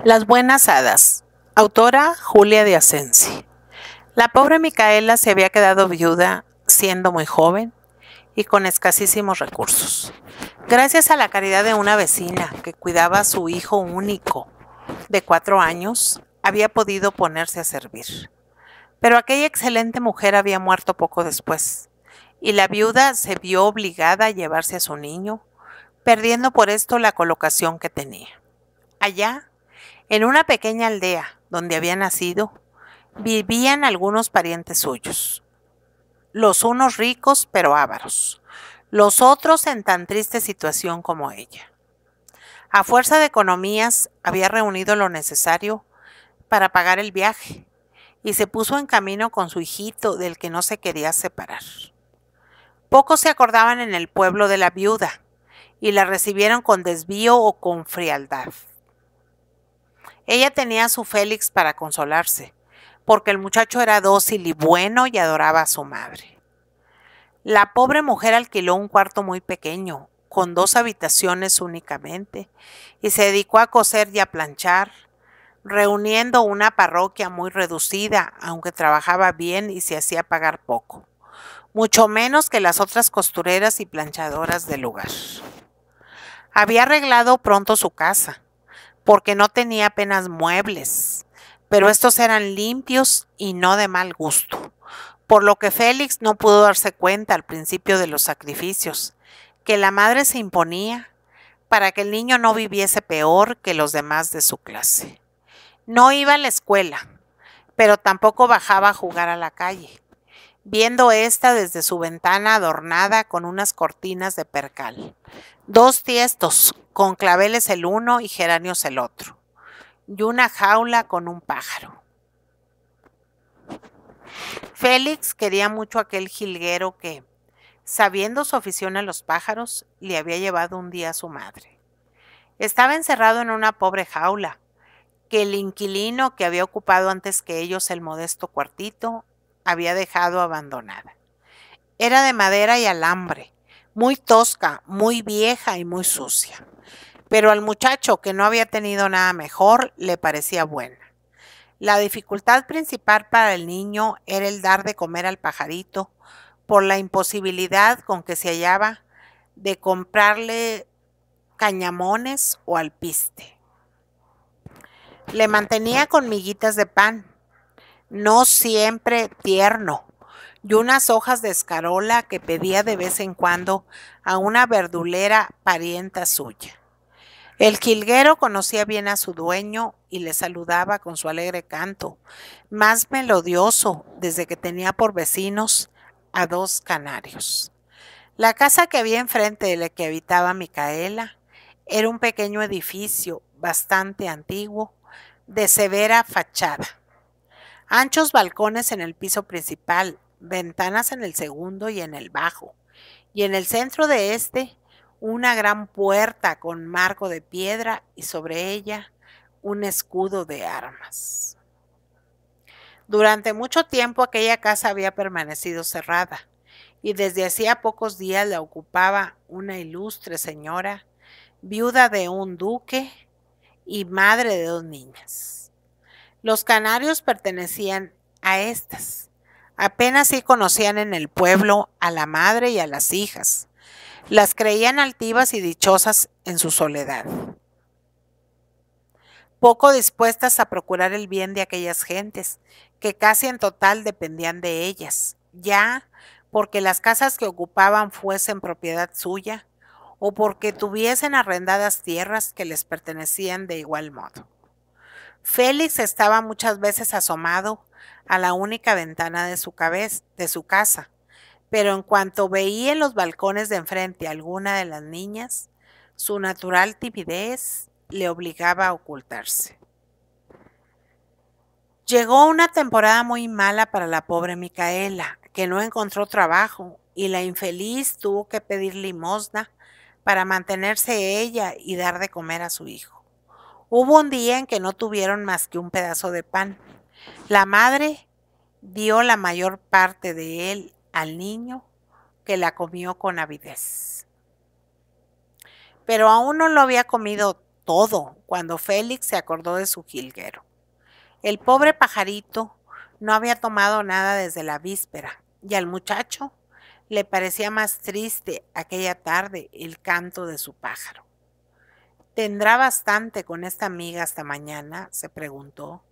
Las buenas hadas. Autora Julia de Asensi. La pobre Micaela se había quedado viuda siendo muy joven y con escasísimos recursos. Gracias a la caridad de una vecina que cuidaba a su hijo único de 4 años, había podido ponerse a servir. Pero aquella excelente mujer había muerto poco después, y la viuda se vio obligada a llevarse a su niño, perdiendo por esto la colocación que tenía. Allá, en una pequeña aldea donde había nacido, vivían algunos parientes suyos, los unos ricos pero ávaros, los otros en tan triste situación como ella. A fuerza de economías, había reunido lo necesario para pagar el viaje y se puso en camino con su hijito del que no se quería separar. Pocos se acordaban en el pueblo de la viuda y la recibieron con desvío o con frialdad. Ella tenía a su Félix para consolarse, porque el muchacho era dócil y bueno y adoraba a su madre. La pobre mujer alquiló un cuarto muy pequeño, con 2 habitaciones únicamente, y se dedicó a coser y a planchar, reuniendo una parroquia muy reducida, aunque trabajaba bien y se hacía pagar poco, mucho menos que las otras costureras y planchadoras del lugar. Había arreglado pronto su casa, porque no tenía apenas muebles, pero estos eran limpios y no de mal gusto, por lo que Félix no pudo darse cuenta al principio de los sacrificios que la madre se imponía para que el niño no viviese peor que los demás de su clase. No iba a la escuela, pero tampoco bajaba a jugar a la calle, viendo esta desde su ventana adornada con unas cortinas de percal, 2 tiestos con claveles el uno y geranios el otro, y una jaula con un pájaro. Félix quería mucho aquel jilguero que, sabiendo su afición a los pájaros, le había llevado un día a su madre. Estaba encerrado en una pobre jaula, que el inquilino que había ocupado antes que ellos el modesto cuartito había dejado abandonada. Era de madera y alambre, muy tosca, muy vieja y muy sucia. Pero al muchacho, que no había tenido nada mejor, le parecía buena. La dificultad principal para el niño era el dar de comer al pajarito, por la imposibilidad con que se hallaba de comprarle cañamones o alpiste. Le mantenía con miguitas de pan, no siempre tierno, y unas hojas de escarola que pedía de vez en cuando a una verdulera parienta suya. El jilguero conocía bien a su dueño y le saludaba con su alegre canto, más melodioso desde que tenía por vecinos a 2 canarios. La casa que había enfrente de la que habitaba Micaela era un pequeño edificio bastante antiguo, de severa fachada. Anchos balcones en el piso principal, ventanas en el segundo y en el bajo, y en el centro de este una gran puerta con marco de piedra y sobre ella un escudo de armas. Durante mucho tiempo aquella casa había permanecido cerrada, y desde hacía pocos días la ocupaba una ilustre señora, viuda de un duque y madre de 2 niñas. Los canarios pertenecían a estas. Apenas sí conocían en el pueblo a la madre y a las hijas. Las creían altivas y dichosas en su soledad, poco dispuestas a procurar el bien de aquellas gentes, que casi en total dependían de ellas, ya porque las casas que ocupaban fuesen propiedad suya, o porque tuviesen arrendadas tierras que les pertenecían de igual modo. Félix estaba muchas veces asomado a la única ventana de su casa, pero en cuanto veía en los balcones de enfrente a alguna de las niñas, su natural timidez le obligaba a ocultarse. Llegó una temporada muy mala para la pobre Micaela, que no encontró trabajo, y la infeliz tuvo que pedir limosna para mantenerse ella y dar de comer a su hijo. Hubo un día en que no tuvieron más que un pedazo de pan. La madre dio la mayor parte de él al niño, que la comió con avidez. Pero aún no lo había comido todo cuando Félix se acordó de su jilguero. El pobre pajarito no había tomado nada desde la víspera, y al muchacho le parecía más triste aquella tarde el canto de su pájaro. ¿Tendrá bastante con esta amiga hasta mañana?, se preguntó.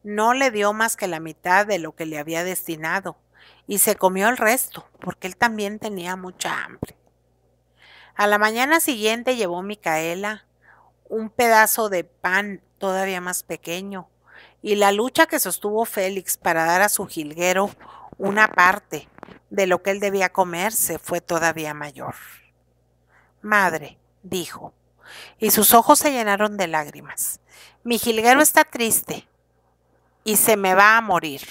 No le dio más que la mitad de lo que le había destinado, y se comió el resto, porque él también tenía mucha hambre. A la mañana siguiente llevó Micaela un pedazo de pan todavía más pequeño, y la lucha que sostuvo Félix para dar a su jilguero una parte de lo que él debía comerse fue todavía mayor. Madre, dijo, y sus ojos se llenaron de lágrimas, mi jilguero está triste y se me va a morir.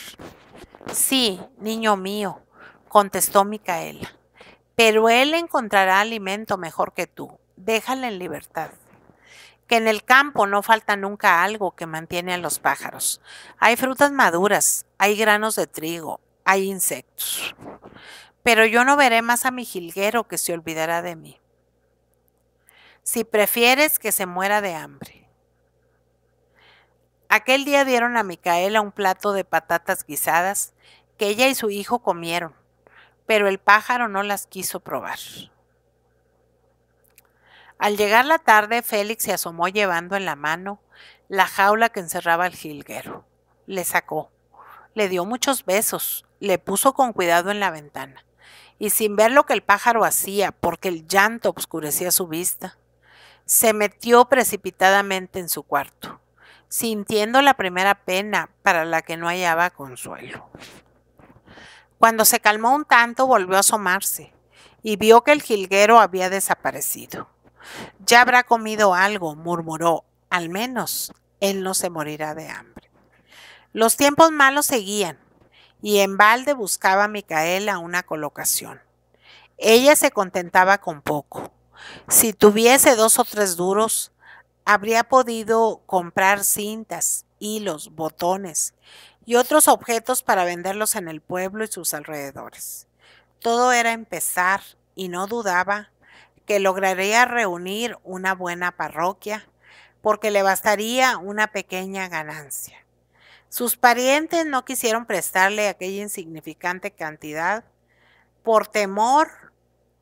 Sí, niño mío, contestó Micaela, pero él encontrará alimento mejor que tú. Déjala en libertad. Que en el campo no falta nunca algo que mantiene a los pájaros. Hay frutas maduras, hay granos de trigo, hay insectos. Pero yo no veré más a mi jilguero que se olvidará de mí. Si prefieres que se muera de hambre. Aquel día dieron a Micaela un plato de patatas guisadas que ella y su hijo comieron, pero el pájaro no las quiso probar. Al llegar la tarde, Félix se asomó llevando en la mano la jaula que encerraba al jilguero. Le sacó, le dio muchos besos, le puso con cuidado en la ventana, y sin ver lo que el pájaro hacía, porque el llanto obscurecía su vista, se metió precipitadamente en su cuarto, sintiendo la primera pena para la que no hallaba consuelo. Cuando se calmó un tanto, volvió a asomarse, y vio que el jilguero había desaparecido. Ya habrá comido algo, murmuró, al menos él no se morirá de hambre. Los tiempos malos seguían, y en balde buscaba a Micaela una colocación. Ella se contentaba con poco. Si tuviese 2 o 3 duros, habría podido comprar cintas, hilos, botones y otros objetos para venderlos en el pueblo y sus alrededores. Todo era empezar, y no dudaba que lograría reunir una buena parroquia, porque le bastaría una pequeña ganancia. Sus parientes no quisieron prestarle aquella insignificante cantidad por temor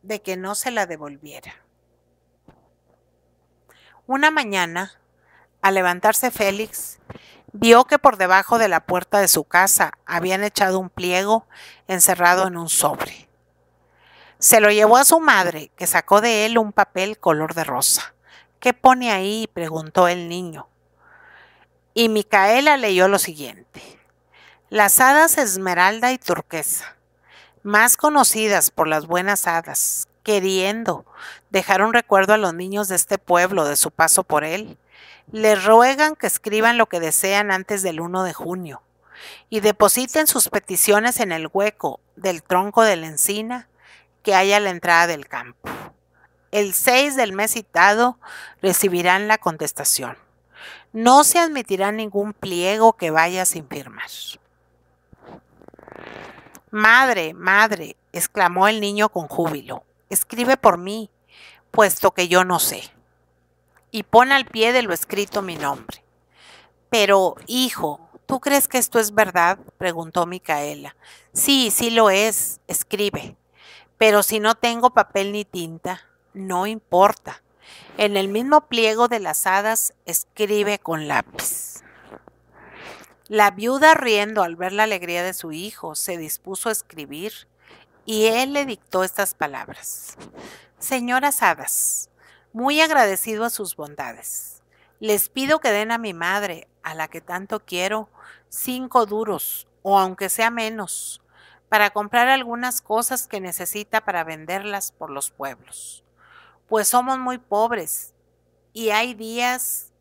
de que no se la devolviera. Una mañana, al levantarse Félix, vio que por debajo de la puerta de su casa habían echado un pliego encerrado en un sobre. Se lo llevó a su madre, que sacó de él un papel color de rosa. ¿Qué pone ahí?, preguntó el niño. Y Micaela leyó lo siguiente: las hadas Esmeralda y Turquesa, más conocidas por las buenas hadas, queriendo dejar un recuerdo a los niños de este pueblo de su paso por él, les ruegan que escriban lo que desean antes del 1 de junio y depositen sus peticiones en el hueco del tronco de la encina que hay a la entrada del campo. El 6 del mes citado recibirán la contestación. No se admitirá ningún pliego que vaya sin firmar. Madre, madre, exclamó el niño con júbilo, escribe por mí, puesto que yo no sé, y pon al pie de lo escrito mi nombre. Pero, hijo, ¿tú crees que esto es verdad?, preguntó Micaela. Sí, sí lo es, escribe. Pero si no tengo papel ni tinta, no importa. En el mismo pliego de las hadas, escribe con lápiz. La viuda, riendo al ver la alegría de su hijo, se dispuso a escribir, y él le dictó estas palabras: señoras hadas, muy agradecido a sus bondades, les pido que den a mi madre, a la que tanto quiero, 5 duros, o aunque sea menos, para comprar algunas cosas que necesita para venderlas por los pueblos, pues somos muy pobres y hay días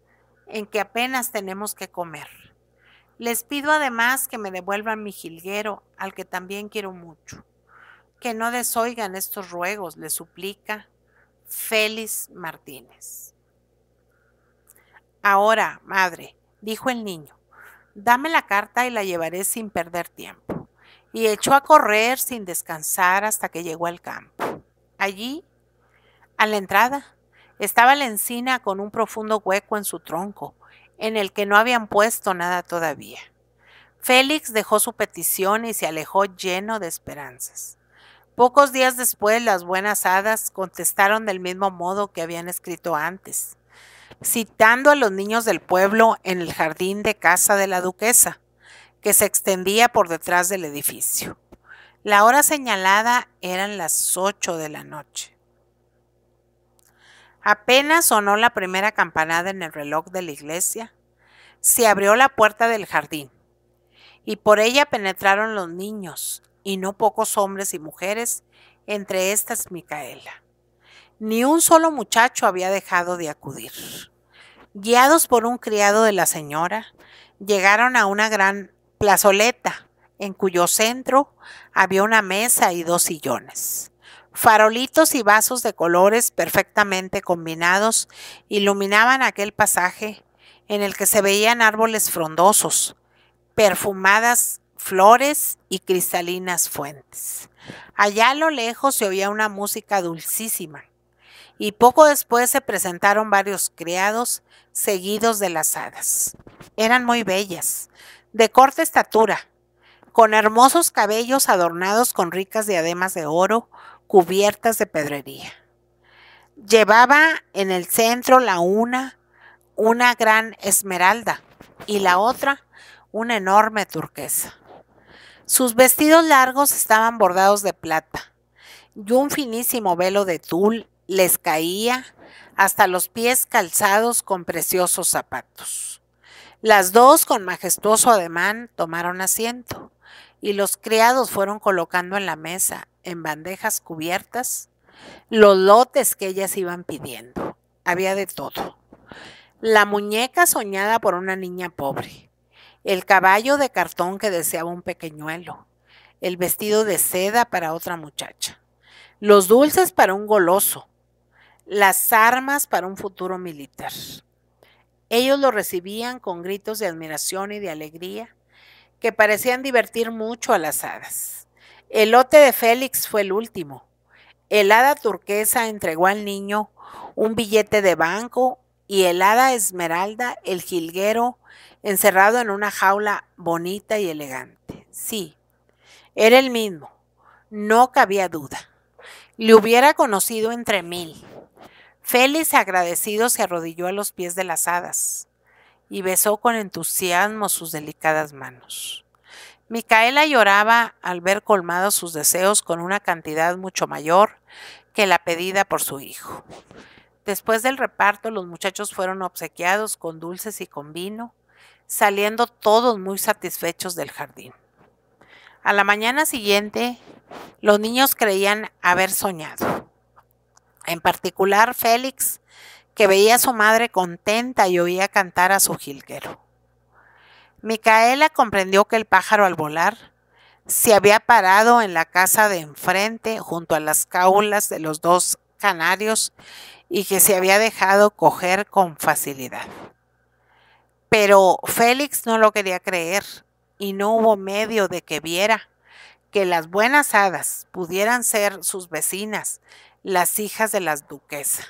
en que apenas tenemos que comer. Les pido además que me devuelvan mi jilguero, al que también quiero mucho. Que no desoigan estos ruegos, le suplica Félix Martínez. Ahora, madre, dijo el niño, dame la carta y la llevaré sin perder tiempo. Y echó a correr sin descansar hasta que llegó al campo. Allí, a la entrada, Estaba la encina con un profundo hueco en su tronco, en el que no habían puesto nada todavía. Félix dejó su petición y se alejó lleno de esperanzas. Pocos días después, las buenas hadas contestaron del mismo modo que habían escrito antes, citando a los niños del pueblo en el jardín de casa de la duquesa, que se extendía por detrás del edificio. La hora señalada eran las 8 de la noche. Apenas sonó la primera campanada en el reloj de la iglesia, se abrió la puerta del jardín, y por ella penetraron los niños, y no pocos hombres y mujeres, entre estas Micaela. Ni un solo muchacho había dejado de acudir. Guiados por un criado de la señora, llegaron a una gran plazoleta, en cuyo centro había una mesa y 2 sillones. Farolitos y vasos de colores perfectamente combinados iluminaban aquel pasaje en el que se veían árboles frondosos, perfumadas flores y cristalinas fuentes. Allá a lo lejos se oía una música dulcísima, y poco después se presentaron varios criados seguidos de las hadas. Eran muy bellas, de corta estatura, con hermosos cabellos adornados con ricas diademas de oro cubiertas de pedrería. Llevaba en el centro la una gran esmeralda y la otra una enorme turquesa. Sus vestidos largos estaban bordados de plata y un finísimo velo de tul les caía hasta los pies calzados con preciosos zapatos. Las dos, con majestuoso ademán, tomaron asiento y los criados fueron colocando en la mesa, en bandejas cubiertas, los lotes que ellas iban pidiendo. Había de todo: la muñeca soñada por una niña pobre, el caballo de cartón que deseaba un pequeñuelo, el vestido de seda para otra muchacha, los dulces para un goloso, las armas para un futuro militar. Ellos lo recibían con gritos de admiración y de alegría que parecían divertir mucho a las hadas. El lote de Félix fue el último. El hada turquesa entregó al niño un billete de banco y el hada esmeralda el jilguero encerrado en una jaula bonita y elegante. Sí, era el mismo, no cabía duda. Le hubiera conocido entre 1000. Félix, agradecido, se arrodilló a los pies de las hadas y besó con entusiasmo sus delicadas manos. Micaela lloraba al ver colmados sus deseos con una cantidad mucho mayor que la pedida por su hijo. Después del reparto, los muchachos fueron obsequiados con dulces y con vino, saliendo todos muy satisfechos del jardín. A la mañana siguiente, los niños creían haber soñado. En particular, Félix, que veía a su madre contenta y oía cantar a su jilguero. Micaela comprendió que el pájaro, al volar, se había parado en la casa de enfrente junto a las jaulas de los 2 canarios y que se había dejado coger con facilidad. Pero Félix no lo quería creer y no hubo medio de que viera que las buenas hadas pudieran ser sus vecinas, las hijas de la duquesa.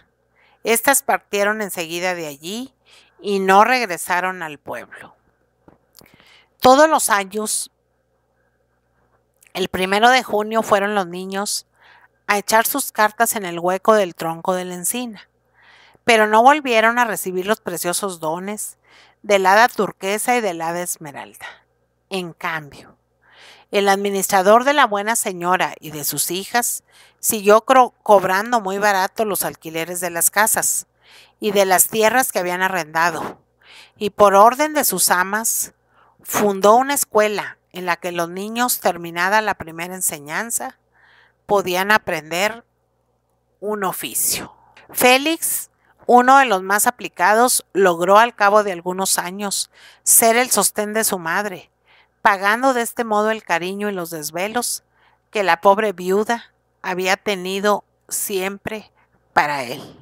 Estas partieron enseguida de allí y no regresaron al pueblo. Todos los años, el 1 de junio, fueron los niños a echar sus cartas en el hueco del tronco de la encina, pero no volvieron a recibir los preciosos dones del hada turquesa y del hada esmeralda. En cambio, el administrador de la buena señora y de sus hijas siguió cobrando muy barato los alquileres de las casas y de las tierras que habían arrendado, y por orden de sus amas, fundó una escuela en la que los niños, terminada la primera enseñanza, podían aprender un oficio. Félix, uno de los más aplicados, logró al cabo de algunos años ser el sostén de su madre, pagando de este modo el cariño y los desvelos que la pobre viuda había tenido siempre para él.